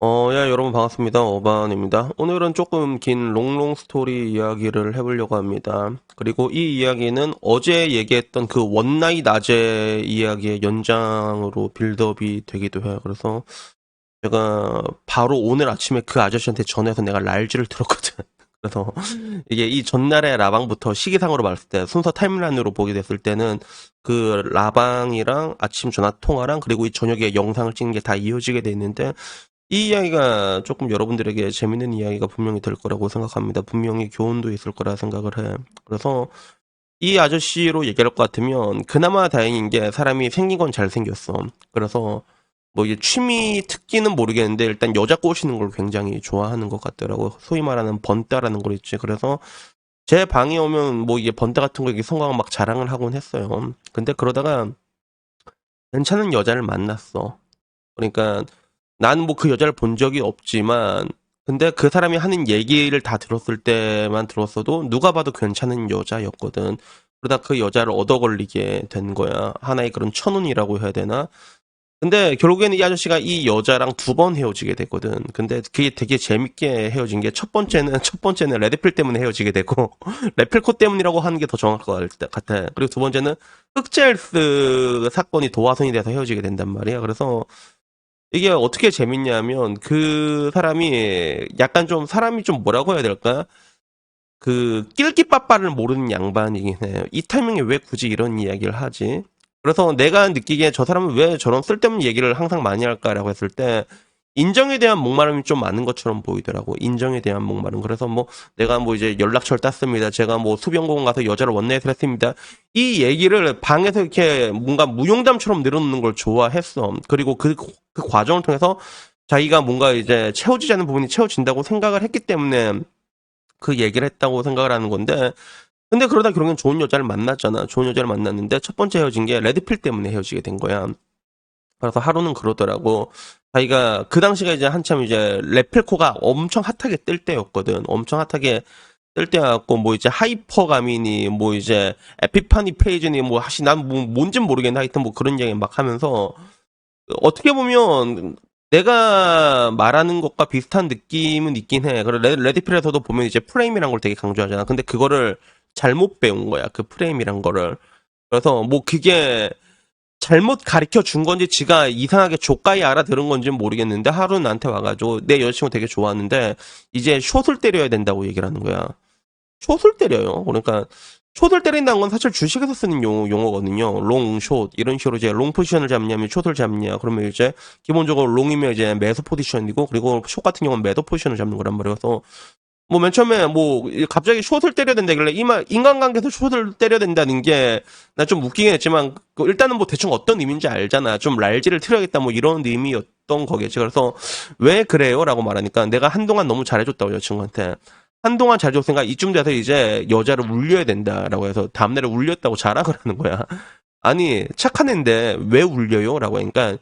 야, 여러분 반갑습니다. 어반입니다. 오늘은 조금 긴 롱롱 스토리 이야기를 해보려고 합니다. 그리고 이 이야기는 어제 얘기했던 그 원나잇 낮의 이야기의 연장으로 빌드업이 되기도 해요. 그래서 제가 바로 오늘 아침에 그 아저씨한테 전화해서 내가 랄지를 들었거든. 그래서 이게 이 전날의 라방부터 시기상으로 봤을 때 순서 타임라인으로 보게 됐을 때는 그 라방이랑 아침 전화 통화랑 그리고 이 저녁에 영상을 찍는 게 다 이어지게 돼 있는데 이 이야기가 조금 여러분들에게 재밌는 이야기가 분명히 될 거라고 생각합니다. 분명히 교훈도 있을 거라 생각을 해. 그래서 이 아저씨로 얘기할 것 같으면 그나마 다행인 게 사람이 생긴 건 잘생겼어. 그래서 뭐 이게 취미 특기는 모르겠는데 일단 여자 꼬시는 걸 굉장히 좋아하는 것 같더라고. 소위 말하는 번따라는 걸 있지. 그래서 제 방에 오면 뭐 이게 번따 같은 거 이게 성광 막 자랑을 하곤 했어요. 근데 그러다가 괜찮은 여자를 만났어. 그러니까 난 뭐 그 여자를 본 적이 없지만 근데 그 사람이 하는 얘기를 다 들었을 때만 들었어도 누가 봐도 괜찮은 여자였거든. 그러다 그 여자를 얻어 걸리게 된 거야. 하나의 그런 천운이라고 해야 되나? 근데 결국에는 이 아저씨가 이 여자랑 두 번 헤어지게 됐거든. 근데 그게 되게 재밌게 헤어진 게 첫 번째는 레드필 때문에 헤어지게 되고 레필코 때문이라고 하는 게 더 정확할 것 같아. 그리고 두 번째는 흑젤스 사건이 도화선이 돼서 헤어지게 된단 말이야. 그래서 이게 어떻게 재밌냐면 그 사람이 약간 좀 사람이 좀 뭐라고 해야 될까? 그 낄끼빠빠를 모르는 양반이긴 해요. 이 타이밍에 왜 굳이 이런 이야기를 하지? 그래서 내가 느끼기에 저 사람은 왜 저런 쓸데없는 얘기를 항상 많이 할까라고 했을 때 인정에 대한 목마름이 좀 많은 것처럼 보이더라고. 인정에 대한 목마름. 그래서 뭐 내가 뭐 이제 연락처를 땄습니다. 제가 뭐 수변공원 가서 여자를 원나잇을 했습니다. 이 얘기를 방에서 이렇게 뭔가 무용담처럼 늘어놓는 걸 좋아했어. 그리고 그 과정을 통해서 자기가 뭔가 이제 채워지지 않는 부분이 채워진다고 생각을 했기 때문에 그 얘기를 했다고 생각을 하는 건데 근데 그러다 결국엔 좋은 여자를 만났잖아. 좋은 여자를 만났는데 첫 번째 헤어진 게 레드필 때문에 헤어지게 된 거야. 그래서 하루는 그러더라고. 자기가 그 당시가 이제 한참 이제 레펠코가 엄청 핫하게 뜰 때였거든. 엄청 핫하게 뜰 때였고 뭐 이제 하이퍼가미니 뭐 이제 에피파니 페이지니 뭐 하시 난 뭐 뭔진 모르겠는데 하여튼 뭐 그런 얘기 막 하면서 어떻게 보면 내가 말하는 것과 비슷한 느낌은 있긴 해. 그리고 레드필에서도 보면 이제 프레임이란 걸 되게 강조하잖아. 근데 그거를 잘못 배운 거야. 그 프레임이란 거를. 그래서 뭐 그게 잘못 가르쳐 준 건지 지가 이상하게 조까이 알아들은 건지는 모르겠는데 하루는 나한테 와가지고 내 여자친구 되게 좋아하는데 이제 숏을 때려야 된다고 얘기를 하는 거야. 숏을 때려요. 그러니까 숏을 때린다는 건 사실 주식에서 쓰는 용어거든요. 롱, 숏 이런 식으로 이제 롱 포지션을 잡냐면 숏을 잡냐 그러면 이제 기본적으로 롱이면 이제 매수 포지션이고 그리고 숏 같은 경우는 매도 포지션을 잡는 거란 말이에요. 그래서 뭐 맨 처음에 뭐 갑자기 숏을 때려야 된다길래 이말 인간관계에서 숏을 때려야 된다는 게 나 좀 웃기긴 했지만 일단은 뭐 대충 어떤 의미인지 알잖아. 좀 랄지를 틀어야겠다 뭐 이런 의미였던 거겠지. 그래서 왜 그래요?라고 말하니까 내가 한동안 너무 잘해줬다고 여자친구한테 한동안 잘해줬으니까 이쯤 돼서 이제 여자를 울려야 된다라고 해서 다음날에 울렸다고 자랑을 하는 거야. 아니 착한 애인데 왜 울려요?라고 하니까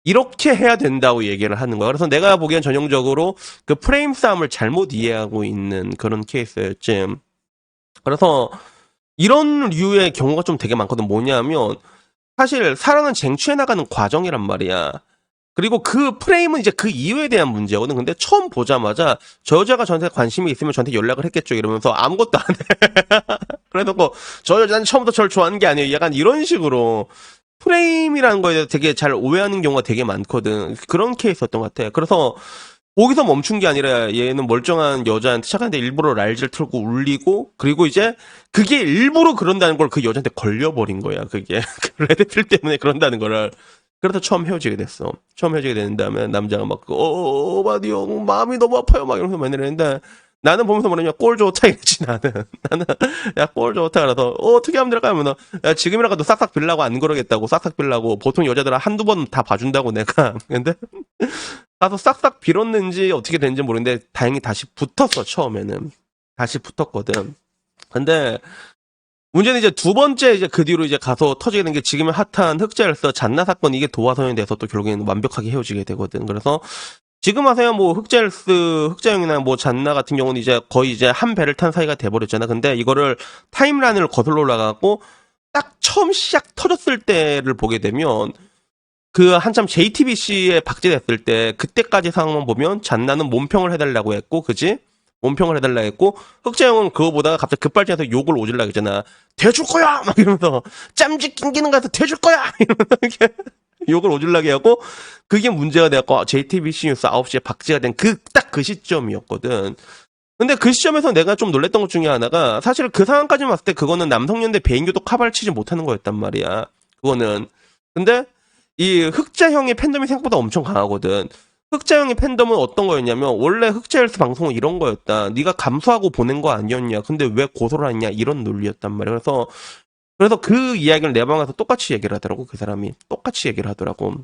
이렇게 해야 된다고 얘기를 하는 거야. 그래서 내가 보기엔 전형적으로 그 프레임 싸움을 잘못 이해하고 있는 그런 케이스였지. 그래서 이런 류의 경우가 좀 되게 많거든. 뭐냐면 사실 사랑은 쟁취해 나가는 과정이란 말이야. 그리고 그 프레임은 이제 그 이유에 대한 문제거든. 근데 처음 보자마자 저 여자가 저한테 관심이 있으면 저한테 연락을 했겠죠. 이러면서 아무것도 안 해. 그래놓고 저 여자는 처음부터 저를 좋아하는 게 아니에요. 약간 이런 식으로 프레임이라는 거에 대해서 되게 잘 오해하는 경우가 되게 많거든. 그런 케이스였던 것 같아. 그래서 거기서 멈춘 게 아니라 얘는 멀쩡한 여자한테 착한데 일부러 랄지를 틀고 울리고 그리고 이제 그게 일부러 그런다는 걸 그 여자한테 걸려버린 거야. 그게 레드필 때문에 그런다는 거를. 그래서 처음 헤어지게 됐어. 처음 헤어지게 된 다음에 남자가 막 바디 형 마음이 너무 아파요 막 이러면서 맨날 했는데 나는 보면서 뭐냐면 꼴 좋다 이랬지 나는. 나는 야 꼴 좋다 그래서 어떻게 하면 될까 하면 야 지금이라도 싹싹 빌라고 안 그러겠다고 싹싹 빌라고 보통 여자들은 한두 번 다 봐준다고 내가 근데 가서 싹싹 빌었는지 어떻게 된지 모르겠는데 다행히 다시 붙었어 처음에는 다시 붙었거든. 근데 문제는 이제 두 번째 이제 그 뒤로 이제 가서 터지게 된 게 지금의 핫한 흑자열서 잔나 사건 이게 도화선이 돼서 또 결국에는 완벽하게 헤어지게 되거든. 그래서 지금 하세요 뭐 흑자형이나 뭐 잔나 같은 경우는 이제 거의 이제 한 배를 탄 사이가 돼버렸잖아. 근데 이거를 타임라인을 거슬러 올라가고 딱 처음 시작 터졌을 때를 보게 되면 그 한참 JTBC에 박제됐을 때 그때까지 상황만 보면 잔나는 몸평을 해달라고 했고, 그지? 몸평을 해달라 했고, 흑자형은 그거 보다가 갑자기 급발진해서 욕을 오질라 했잖아. 대줄 거야! 막 이러면서 짬짓 낑기는 거 같아 대줄 거야! 이러면서 이렇게 욕을 오질라게 하고, 그게 문제가 되었고 JTBC 뉴스 9시에 박제가 된 딱 그 시점이었거든. 근데 그 시점에서 내가 좀 놀랬던 것 중에 하나가, 사실 그 상황까지 봤을 때 그거는 남성연대 배인교도 카바를 치지 못하는 거였단 말이야. 그거는. 근데 이 흑자형의 팬덤이 생각보다 엄청 강하거든. 흑자형의 팬덤은 어떤 거였냐면, 원래 흑자헬스 방송은 이런 거였다. 네가 감수하고 보낸 거 아니었냐. 근데 왜 고소를 했냐. 이런 논리였단 말이야. 그래서 그 이야기를 내 방에서 똑같이 얘기를 하더라고. 그 사람이 똑같이 얘기를 하더라고.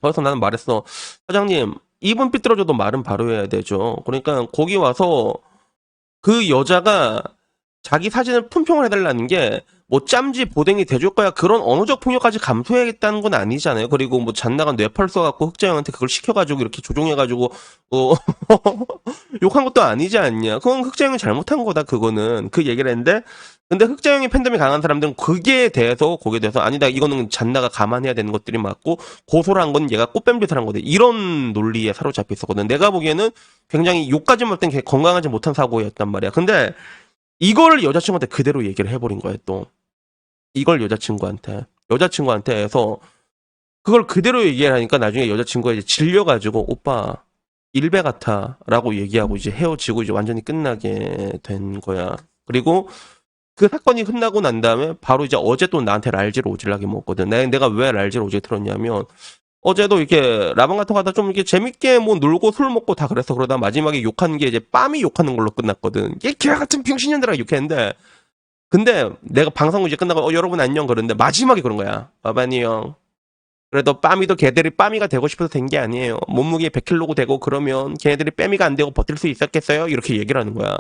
그래서 나는 말했어. 사장님, 입은 삐뚤어져도 말은 바로 해야 되죠. 그러니까 거기 와서 그 여자가 자기 사진을 품평을 해달라는 게 뭐 짬지 보댕이 대줄 거야 그런 언어적 폭력까지 감수해야겠다는 건 아니잖아요. 그리고 뭐 잔나간 뇌펄 써갖고 흑자형한테 그걸 시켜가지고 이렇게 조종해가지고 욕한 것도 아니지 않냐. 그건 흑자형이 잘못한 거다. 그거는 그 얘기를 했는데, 근데 흑자형의 팬덤이 강한 사람들은 거기에 대해서 아니다, 이거는 잔나가 감안해야 되는 것들이 맞고 고소를 한 건 얘가 꽃뱀짓을 한 거다, 이런 논리에 사로잡혀 있었거든. 내가 보기에는 굉장히 욕까지 못된 건강하지 못한 사고였단 말이야. 근데 이거를 여자친구한테 그대로 얘기를 해버린 거야. 또 이걸 여자친구한테 해서 그걸 그대로 얘기를 하니까 나중에 여자친구가 이제 질려가지고 오빠 일배 같아라고 얘기하고 이제 헤어지고 이제 완전히 끝나게 된 거야. 그리고 그 사건이 끝나고 난 다음에 바로 이제 어제 또 나한테 랄지를 오질라게 먹었거든. 내가 왜 랄지를 오지게 들었냐면, 어제도 이렇게 라방 같은 거 하다 좀 이렇게 재밌게 뭐 놀고 술 먹고 다 그래서, 그러다 마지막에 욕하는 게 이제 빰이 욕하는 걸로 끝났거든. 얘 개 같은 병신년들아 욕했는데, 근데 내가 방송 이제 끝나고 여러분 안녕 그러는데 마지막에 그런 거야. 바바니 형, 그래도 빰이도 걔들이 빰이가 되고 싶어서 된 게 아니에요. 몸무게 100kg 되고 그러면 걔네들이 뺨이가 안 되고 버틸 수 있었겠어요? 이렇게 얘기를 하는 거야.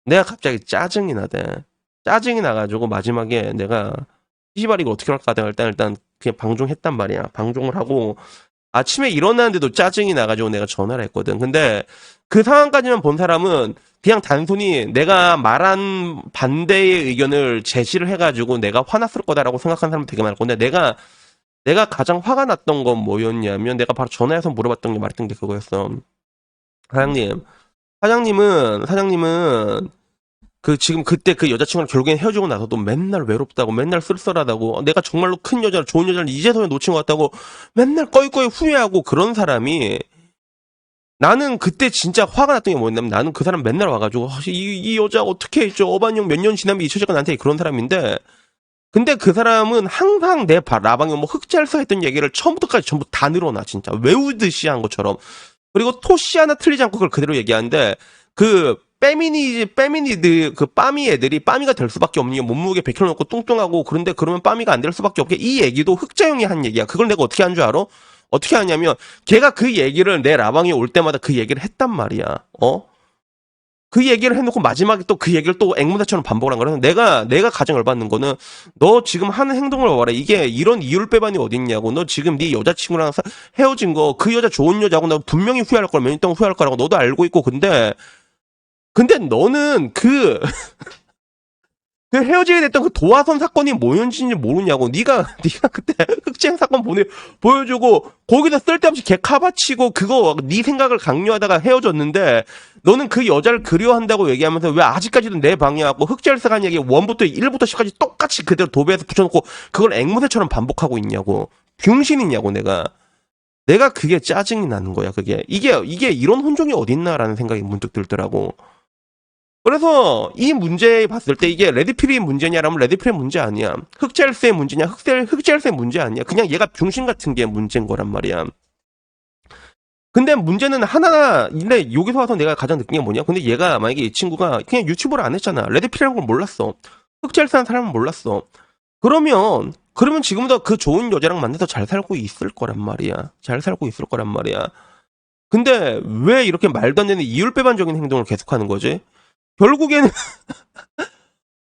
내가 갑자기 짜증이 나대. 짜증이 나가지고 마지막에 내가 시시발 이거 어떻게 할까 하다가 일단 그냥 방종했단 말이야. 방종을 하고 아침에 일어나는데도 짜증이 나가지고 내가 전화를 했거든. 근데 그 상황까지만 본 사람은 그냥 단순히 내가 말한 반대의 의견을 제시를 해가지고 내가 화났을 거다라고 생각하는 사람 되게 많을 건데, 내가 가장 화가 났던 건 뭐였냐면, 내가 바로 전화해서 물어봤던 게 말했던 게 그거였어. 사장님은 그 지금 그때 그 여자친구랑 결국엔 헤어지고 나서도 맨날 외롭다고, 맨날 쓸쓸하다고, 내가 정말로 큰 여자를, 좋은 여자를 이제서야 놓친 것 같다고 맨날 꺼이꺼이 후회하고 그런 사람이, 나는 그때 진짜 화가 났던 게 뭐였냐면, 나는 그 사람 맨날 와가지고 이 여자 어떻게 했죠, 어반형 몇 년 지나면 잊혀질까, 나한테 그런 사람인데, 근데 그 사람은 항상 내 라방에 뭐 흑잘사 했던 얘기를 처음부터까지 전부 다 늘어나, 진짜 외우듯이 한 것처럼. 그리고 토시 하나 틀리지 않고 그걸 그대로 얘기하는데, 그 빼미니들, 그 빠미 애들이 빠미가 될 수밖에 없는 게 몸무게 100kg 넘고 뚱뚱하고, 그런데 그러면 빠미가 안 될 수밖에 없게, 이 얘기도 흑자형이 한 얘기야. 그걸 내가 어떻게 한 줄 알아? 어떻게 하냐면, 걔가 그 얘기를 내 라방에 올 때마다 그 얘기를 했단 말이야. 그 얘기를 해놓고 마지막에 또 그 얘기를 또 앵무새처럼 반복을 한 거라서, 내가 가장 열받는 거는, 너 지금 하는 행동을 봐라. 이게 이런 이율배반이 어딨냐고. 너 지금 네 여자친구랑 헤어진 거, 그 여자 좋은 여자고, 나 분명히 후회할 거라, 몇 년 동안 후회할 거라고 너도 알고 있고, 근데 너는 그 헤어지게 됐던 그 도화선 사건이 뭐였는지 모르냐고. 네가 그때 흑쟁 사건 보여주고 거기서 쓸데없이 개 카바치고 그거 네 생각을 강요하다가 헤어졌는데, 너는 그 여자를 그리워한다고 얘기하면서 왜 아직까지도 내 방에 와고 흑젤스간 얘기 1부터 10까지 똑같이 그대로 도배해서 붙여놓고 그걸 앵무새처럼 반복하고 있냐고. 병신이냐고. 내가 그게 짜증이 나는 거야. 이게 이런 혼종이 어딨나라는 생각이 문득 들더라고. 그래서 이 문제 봤을 때 이게 레드필의 문제냐라면 레드필의 문제 아니야. 흑젤스의 문제냐? 흑젤스의 문제 아니야. 그냥 얘가 병신 같은 게 문제인 거란 말이야. 근데 문제는 하나, 근데 여기서 와서 내가 가장 느낀 게 뭐냐? 근데 얘가 만약에 이 친구가 그냥 유튜브를 안 했잖아. 레드필이라는 걸 몰랐어. 흑젤스라는 사람은 몰랐어. 그러면 지금도 그 좋은 여자랑 만나서 잘 살고 있을 거란 말이야. 근데 왜 이렇게 말도 안 되는 이율배반적인 행동을 계속하는 거지? 결국에는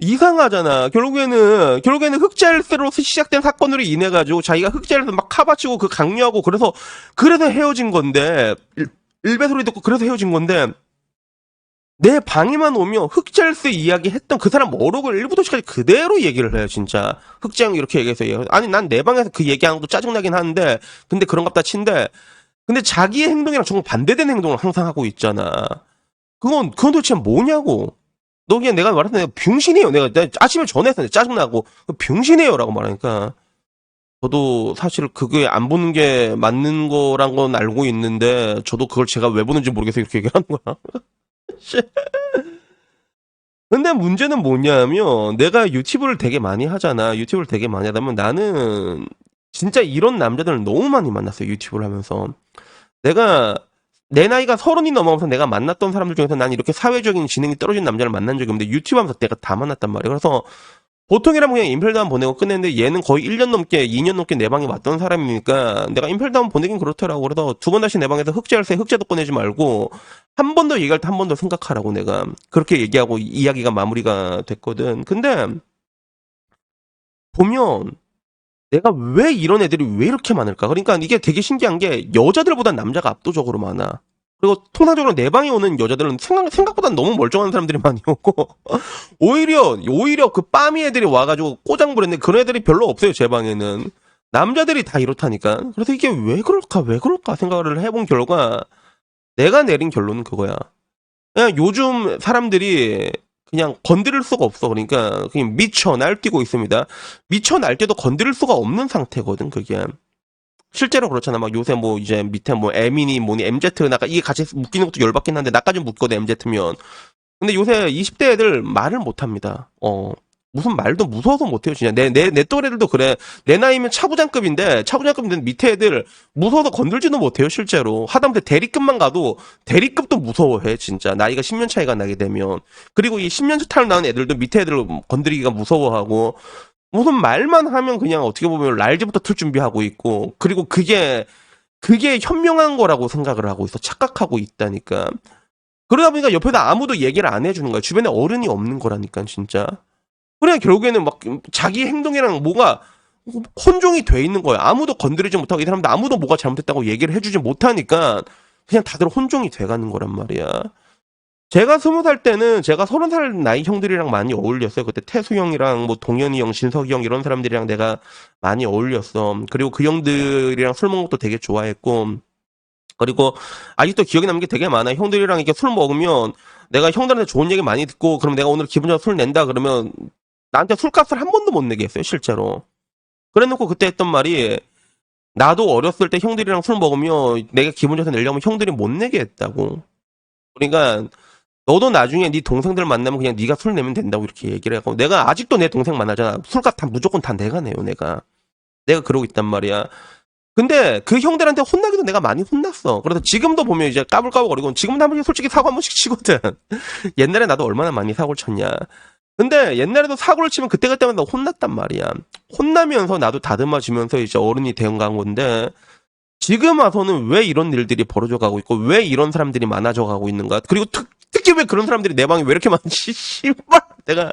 이상하잖아. 결국에는 흑자일세로 시작된 사건으로 인해 가지고 자기가 흑자일세 막 카바치고 그 강요하고 그래서 헤어진 건데, 일배 소리 듣고 그래서 헤어진 건데, 내 방에만 오면 흑잘스 이야기 했던 그 사람 어록을 1부터 10까지 그대로 얘기를 해요, 진짜. 흑장 이렇게 얘기해서. 아니, 난 내 방에서 그 얘기하는 것도 짜증나긴 하는데, 근데 그런갑다 친데, 근데 자기의 행동이랑 정말 반대되는 행동을 항상 하고 있잖아. 그건 도대체 뭐냐고. 너 그냥 내가 말했던 내가 병신이에요. 내가 아침에 전화해서 짜증나고, 병신이에요. 라고 말하니까. 저도 사실 그게 안 보는 게 맞는 거란 건 알고 있는데, 저도 그걸 제가 왜 보는지 모르겠어. 이렇게 얘기하는 거야. 근데 문제는 뭐냐면 내가 유튜브를 되게 많이 하잖아. 유튜브를 되게 많이 하다 보면 나는 진짜 이런 남자들을 너무 많이 만났어요. 유튜브를 하면서. 내가 내 나이가 30이 넘어가면서 내가 만났던 사람들 중에서 난 이렇게 사회적인 지능이 떨어진 남자를 만난 적이 없는데 유튜브 하면서 내가 다 만났단 말이야. 그래서 보통이라면 그냥 인펠다운 보내고 끝냈는데 얘는 거의 1년 넘게 2년 넘게 내 방에 왔던 사람이니까 내가 인펠다운 보내긴 그렇더라고. 그래서 두 번 다시 내 방에서 흑제할세 흑제도 꺼내지 말고 한 번 더 얘기할 때 한 번 더 생각하라고 내가 그렇게 얘기하고 이야기가 마무리가 됐거든. 근데 보면 내가 왜 이런 애들이 왜 이렇게 많을까? 그러니까 이게 되게 신기한 게 여자들보다 남자가 압도적으로 많아. 그리고 통상적으로 내 방에 오는 여자들은 생각보다 너무 멀쩡한 사람들이 많이 오고 오히려 그 빠미 애들이 와가지고 꼬장 부렸는데 그런 애들이 별로 없어요 제 방에는. 남자들이 다 이렇다니까. 그래서 이게 왜 그럴까 생각을 해본 결과 내가 내린 결론은 그거야. 그냥 요즘 사람들이 그냥 건드릴 수가 없어. 그러니까 그냥 미쳐 날뛰고 있습니다. 미쳐 날뛰도 건드릴 수가 없는 상태거든 그게. 실제로 그렇잖아. 막 요새 뭐 이제 밑에 뭐 M이니 뭐니 MZ 나가 이게 같이 묶이는 것도 열받긴 한데 나까지 묶거든 MZ면. 근데 요새 20대 애들 말을 못 합니다. 무슨 말도 무서워서 못해요, 진짜. 내 또래들도 그래. 내 나이면 차부장급인데 밑에 애들 무서워서 건들지도 못해요, 실제로. 하다못해 대리급만 가도 대리급도 무서워해, 진짜. 나이가 10년 차이가 나게 되면. 그리고 이 10년 차를 나는 애들도 밑에 애들 건드리기가 무서워하고, 무슨 말만 하면 그냥 어떻게 보면 랄지부터 틀 준비하고 있고, 그리고 그게 현명한 거라고 생각을 하고 있어. 착각하고 있다니까. 그러다 보니까 옆에서 아무도 얘기를 안 해주는 거야. 주변에 어른이 없는 거라니까, 진짜. 그래, 결국에는 막 자기 행동이랑 뭐가 혼종이 돼 있는 거야. 아무도 건드리지 못하고 이 사람들 아무도 뭐가 잘못했다고 얘기를 해주지 못하니까 그냥 다들 혼종이 돼가는 거란 말이야. 제가 20살 때는 제가 30살 나이 형들이랑 많이 어울렸어요. 그때 태수 형이랑 뭐 동현이 형, 진석이 형 이런 사람들이랑 내가 많이 어울렸어. 그리고 그 형들이랑 술 먹는 것도 되게 좋아했고 그리고 아직도 기억에 남는 게 되게 많아. 형들이랑 이렇게 술 먹으면 내가 형들한테 좋은 얘기 많이 듣고 그럼 내가 오늘 기분 좋아서 술 낸다 그러면 나한테 술값을 한 번도 못 내게 했어요, 실제로. 그래 놓고 그때 했던 말이 나도 어렸을 때 형들이랑 술 먹으면 내가 기분 좋아서 내려면 형들이 못 내게 했다고. 그러니까 너도 나중에 네 동생들 만나면 그냥 네가 술 내면 된다고 이렇게 얘기를 하고 내가 아직도 내 동생 만나잖아. 술값 다 무조건 다 내가 내요, 내가 그러고 있단 말이야. 근데 그 형들한테 혼나기도 내가 많이 혼났어. 그래서 지금도 보면 이제 까불까불거리고 지금도 한 번씩 솔직히 사고 한 번씩 치거든. 옛날에 나도 얼마나 많이 사고를 쳤냐. 근데 옛날에도 사고를 치면 그때그때마다 혼났단 말이야. 혼나면서 나도 다듬어지면서 이제 어른이 되어간 건데 지금 와서는 왜 이런 일들이 벌어져 가고 있고 왜 이런 사람들이 많아져 가고 있는가. 그리고 특히 왜 그런 사람들이 내 방에 왜 이렇게 많지. 씨발 내가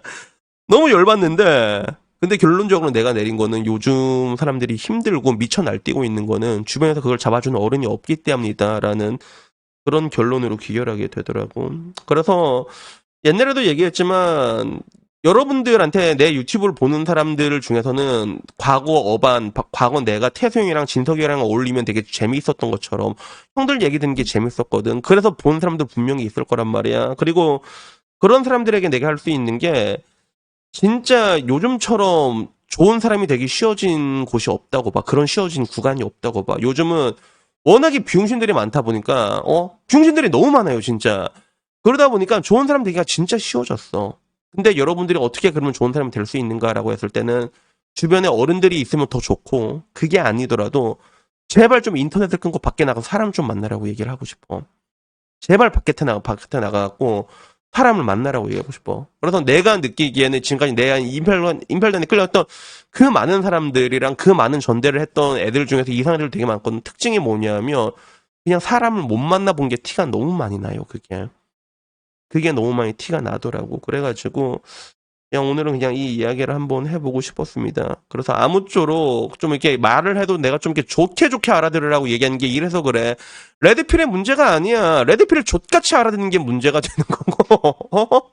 너무 열받는데 근데 결론적으로 내가 내린 거는 요즘 사람들이 힘들고 미쳐 날뛰고 있는 거는 주변에서 그걸 잡아주는 어른이 없기 때문이다라는 그런 결론으로 귀결하게 되더라고. 그래서 옛날에도 얘기했지만 여러분들한테 내 유튜브를 보는 사람들 중에서는 과거 내가 태수형이랑 진석이랑 어울리면 되게 재미있었던 것처럼 형들 얘기 듣는 게 재밌었거든. 그래서 본 사람들 분명히 있을 거란 말이야. 그리고 그런 사람들에게 내가 할 수 있는 게 진짜 요즘처럼 좋은 사람이 되기 쉬워진 곳이 없다고 봐. 그런 쉬워진 구간이 없다고 봐. 요즘은 워낙에 비용신들이 많다 보니까 비용신들이 너무 많아요, 진짜. 그러다 보니까 좋은 사람 되기가 진짜 쉬워졌어. 근데 여러분들이 어떻게 그러면 좋은 사람이 될 수 있는가라고 했을 때는 주변에 어른들이 있으면 더 좋고 그게 아니더라도 제발 좀 인터넷을 끊고 밖에 나가서 사람 좀 만나라고 얘기를 하고 싶어. 제발 바깥에 나가갖고 사람을 만나라고 얘기하고 싶어. 그래서 내가 느끼기에는 지금까지 내 인펠단에 끌렸던 그 많은 사람들이랑 그 많은 전대를 했던 애들 중에서 이상한 애들 되게 많거든. 특징이 뭐냐면 그냥 사람을 못 만나본 게 티가 너무 많이 나요. 그게 너무 많이 티가 나더라고. 그래가지고 그냥 오늘은 그냥 이 이야기를 한번 해보고 싶었습니다. 그래서 아무쪼록 좀 이렇게 말을 해도 내가 좀 이렇게 좋게 알아들으라고 얘기하는 게 이래서 그래. 레드필의 문제가 아니야. 레드필을 족같이 알아듣는 게 문제가 되는 거고.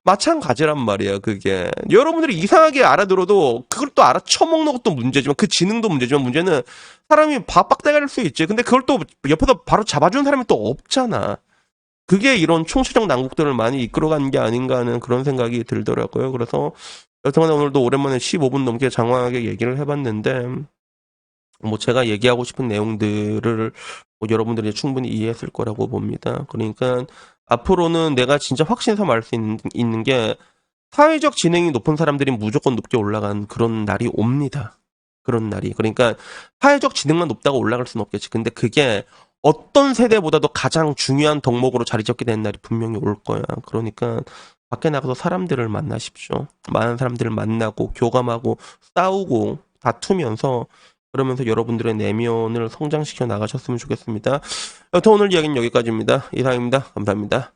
마찬가지란 말이야, 그게. 여러분들이 이상하게 알아들어도 그걸 또 알아쳐먹는 것도 문제지만 그 지능도 문제지만 문제는 사람이 빡대가릴 수 있지. 근데 그걸 또 옆에서 바로 잡아주는 사람이 또 없잖아. 그게 이런 총체적 난국들을 많이 이끌어가는 게 아닌가 하는 그런 생각이 들더라고요. 그래서 여튼간에 오늘도 오랜만에 15분 넘게 장황하게 얘기를 해봤는데 뭐 제가 얘기하고 싶은 내용들을 뭐 여러분들이 충분히 이해했을 거라고 봅니다. 그러니까 앞으로는 내가 진짜 확신해서 말할 수 있는 게 사회적 지능이 높은 사람들이 무조건 높게 올라간 그런 날이 옵니다. 그런 날이. 그러니까 사회적 지능만 높다고 올라갈 수는 없겠지. 근데 그게 어떤 세대보다도 가장 중요한 덕목으로 자리 잡게 되는 날이 분명히 올 거야. 그러니까 밖에 나가서 사람들을 만나십시오. 많은 사람들을 만나고 교감하고 싸우고 다투면서 그러면서 여러분들의 내면을 성장시켜 나가셨으면 좋겠습니다. 여튼 오늘 이야기는 여기까지입니다. 이상입니다. 감사합니다.